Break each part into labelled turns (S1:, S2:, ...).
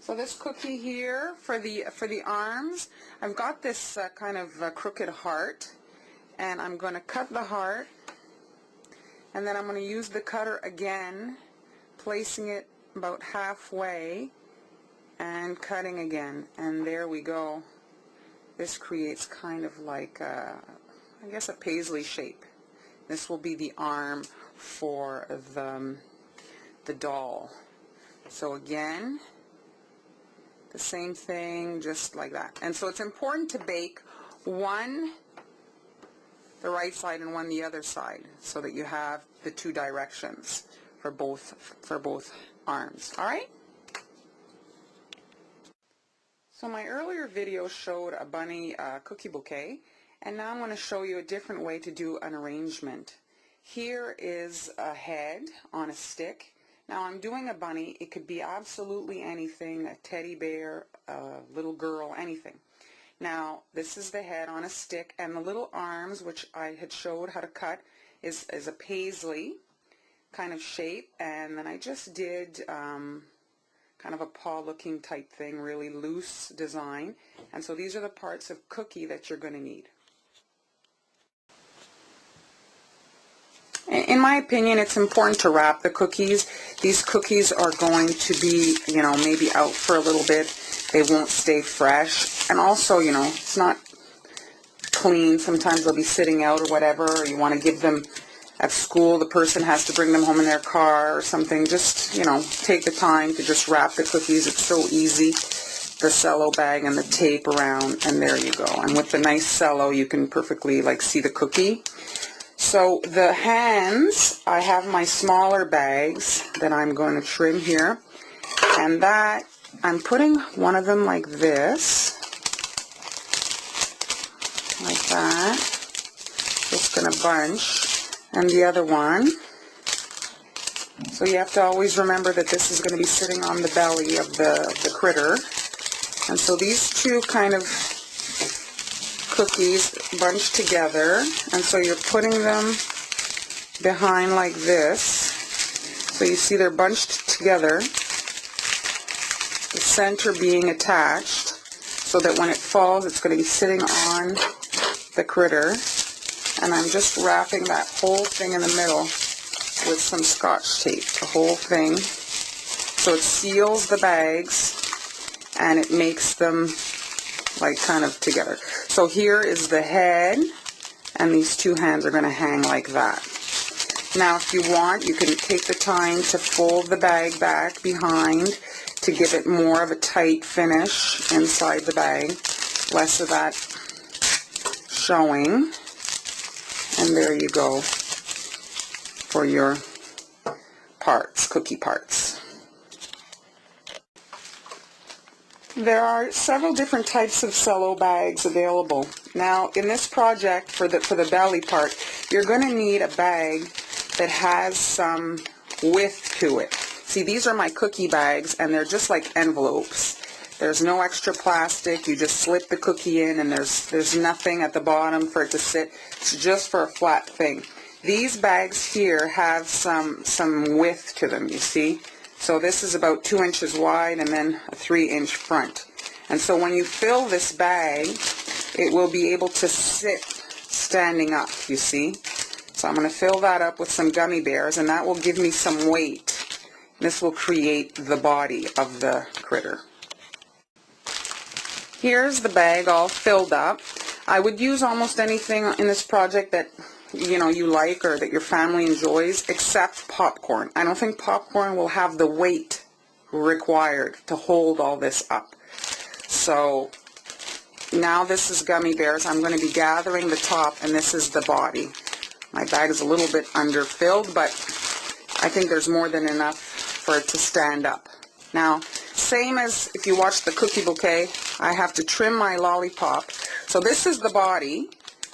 S1: So this cookie here for the arms, I've got this kind of crooked heart, and I'm going to cut the heart, and then I'm going to use the cutter again, placing it about halfway and cutting again, and there we go. This creates kind of like I guess a paisley shape. This will be the arm for the doll. So again, the same thing, just like that. And so it's important to bake one the right side and one the other side, so that you have the two directions for both arms. All right? So my earlier video showed a bunny cookie bouquet, and now I'm going to show you a different way to do an arrangement. Here is a head on a stick. Now I'm doing a bunny. It could be absolutely anything, a teddy bear, a little girl, anything. Now this is the head on a stick, and the little arms, which I had showed how to cut, is a paisley kind of shape, and then I just did kind of a paw looking type thing, really loose design. And so these are the parts of cookie that you're going to need. In my opinion, it's important to wrap the cookies. These cookies are going to be, you know, maybe out for a little bit. They won't stay fresh. And also, you know, it's not clean. Sometimes they'll be sitting out or whatever, or you want to give them at school. The person has to bring them home in their car or something. Just, you know, take the time to just wrap the cookies. It's so easy. The cello bag and the tape around, and there you go. And with the nice cello, you can perfectly, like, see the cookie. So the hands, I have my smaller bags that I'm going to trim here, and that I'm putting one of them like this, like that, just going to bunch, and the other one. So you have to always remember that this is going to be sitting on the belly of the critter, and so these two kind of cookies bunched together, and so you're putting them behind like this. So you see they're bunched together, the center being attached, so that when it falls it's going to be sitting on the critter. And I'm just wrapping that whole thing in the middle with some Scotch tape, the whole thing, so it seals the bags and it makes them like kind of together. So here is the head, and these two hands are going to hang like that. Now if you want, you can take the time to fold the bag back behind to give it more of a tight finish inside the bag, less of that showing, and there you go for your parts, cookie parts. There are several different types of cello bags available. Now in this project, for the belly part, you're going to need a bag that has some width to it. See, these are my cookie bags, and they're just like envelopes. There's no extra plastic. You just slip the cookie in, and there's nothing at the bottom for it to sit. It's just for a flat thing. These bags here have some width to them, you see. So this is about 2 inches wide and then a 3-inch front. And so when you fill this bag, it will be able to sit standing up, you see. So I'm going to fill that up with some gummy bears, and that will give me some weight. This will create the body of the critter. Here's the bag all filled up. I would use almost anything in this project that you like or that your family enjoys, except popcorn. I don't think popcorn will have the weight required to hold all this up. So now this is gummy bears. I'm going to be gathering the top, and this is the body. My bag is a little bit underfilled, but I think there's more than enough for it to stand up. Now, same as if you watch the cookie bouquet, I have to trim my lollipop. So this is the body.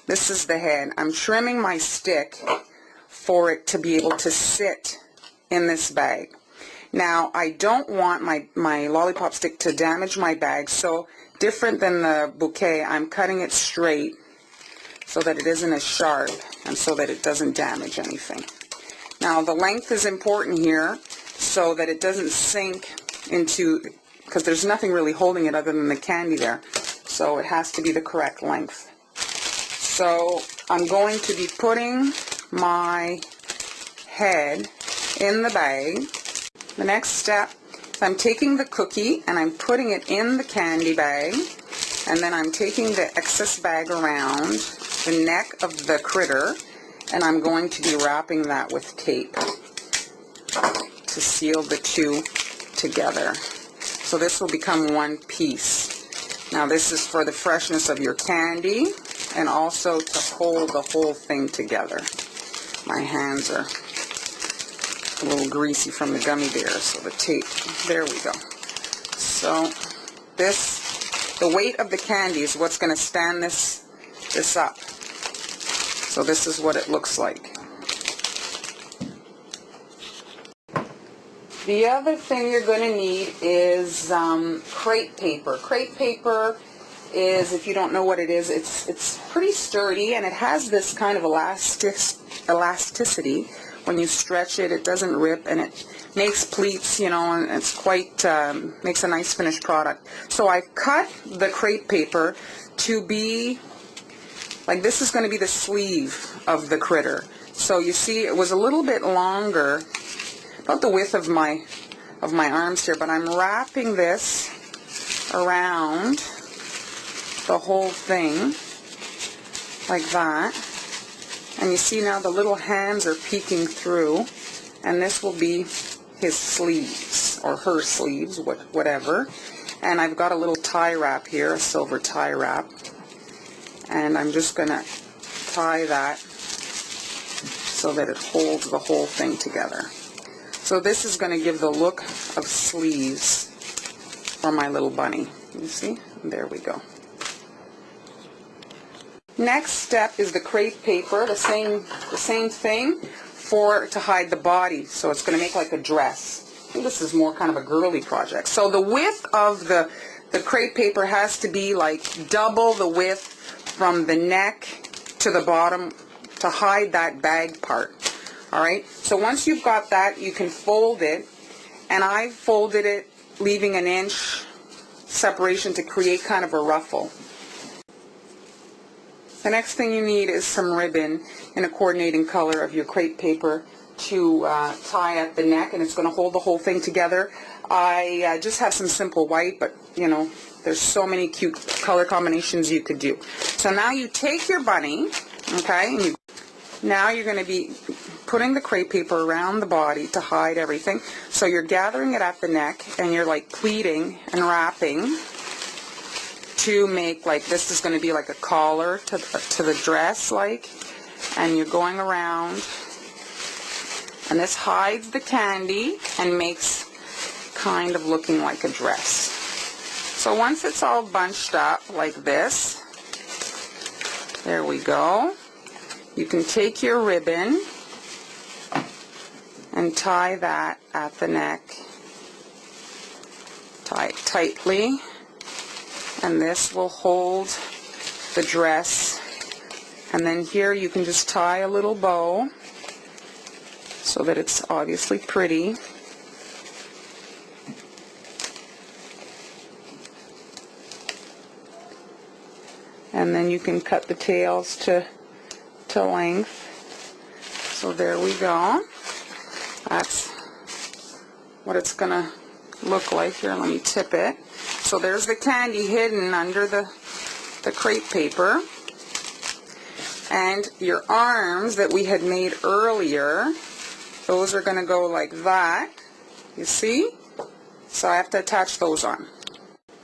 S1: This is the head. I'm trimming my stick for it to be able to sit in this bag. Now, I don't want my lollipop stick to damage my bag, so different than the bouquet, I'm cutting it straight so that it isn't as sharp and so that it doesn't damage anything. Now, the length is important here so that it doesn't sink into because there's nothing really holding it other than the candy there. So it has to be the correct length. So I'm going to be putting my head in the bag. The next step is I'm taking the cookie and I'm putting it in the candy bag, and then I'm taking the excess bag around the neck of the critter, and I'm going to be wrapping that with tape to seal the two together. So this will become one piece. Now this is for the freshness of your candy and also to hold the whole thing together. My hands are a little greasy from the gummy bears, so the tape, there we go. So the weight of the candy is what's going to stand this up. So this is what it looks like. The other thing you're going to need is crepe paper. Crepe paper is, if you don't know what it is, it's pretty sturdy, and it has this kind of elasticity. When you stretch it, it doesn't rip, and it makes pleats, you know, and it's quite, makes a nice finished product. So I cut the crepe paper to be, like, this is going to be the sleeve of the critter. So you see, it was a little bit longer, about the width of my arms here, but I'm wrapping this around the whole thing like that, and you see now the little hands are peeking through, and this will be his sleeves or her sleeves, whatever. And I've got a little tie wrap here, a silver tie wrap, and I'm just gonna tie that so that it holds the whole thing together. So this is going to give the look of sleeves for my little bunny. You see? There we go. Next step is the crepe paper, the same thing to hide the body. So it's going to make like a dress. This is more kind of a girly project. So the width of the crepe paper has to be like double the width from the neck to the bottom to hide that bag part. Alright, so once you've got that, you can fold it, and I folded it leaving an inch separation to create kind of a ruffle. The next thing you need is some ribbon in a coordinating color of your crepe paper to tie at the neck, and it's going to hold the whole thing together. I just have some simple white, but you know, there's so many cute color combinations you could do. So now you take your bunny, okay, and now you're going to be putting the crepe paper around the body to hide everything. So you're gathering it at the neck, and you're like pleating and wrapping to make, like, this is going to be like a collar to the dress, like, and you're going around, and this hides the candy and makes kind of looking like a dress. So once it's all bunched up like this, there we go. You can take your ribbon and tie that at the neck. Tie it tightly, and this will hold the dress. And then here you can just tie a little bow so that it's obviously pretty. And then you can cut the tails to length. So there we go. That's what it's going to look like. Here, let me tip it. So there's the candy hidden under the crepe paper. And your arms that we had made earlier, those are going to go like that. You see? So I have to attach those on.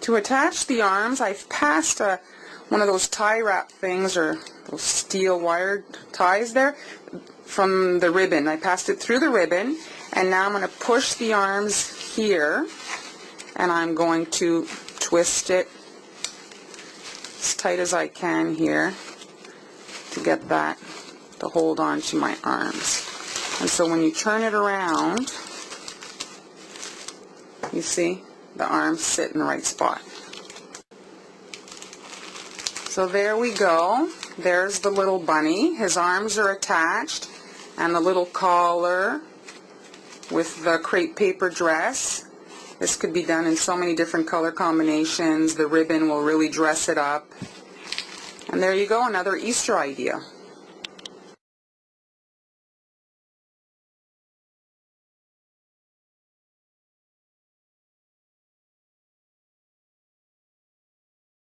S1: To attach the arms, I've passed one of those tie wrap things, or those steel wired ties there, from the ribbon. I passed it through the ribbon, and now I'm going to push the arms here, and I'm going to twist it as tight as I can here to get that to hold on to my arms. And so when you turn it around, you see the arms sit in the right spot. So there we go. There's the little bunny. His arms are attached, and the little collar with the crepe paper dress. This could be done in so many different color combinations. The ribbon will really dress it up. And there you go, another Easter idea.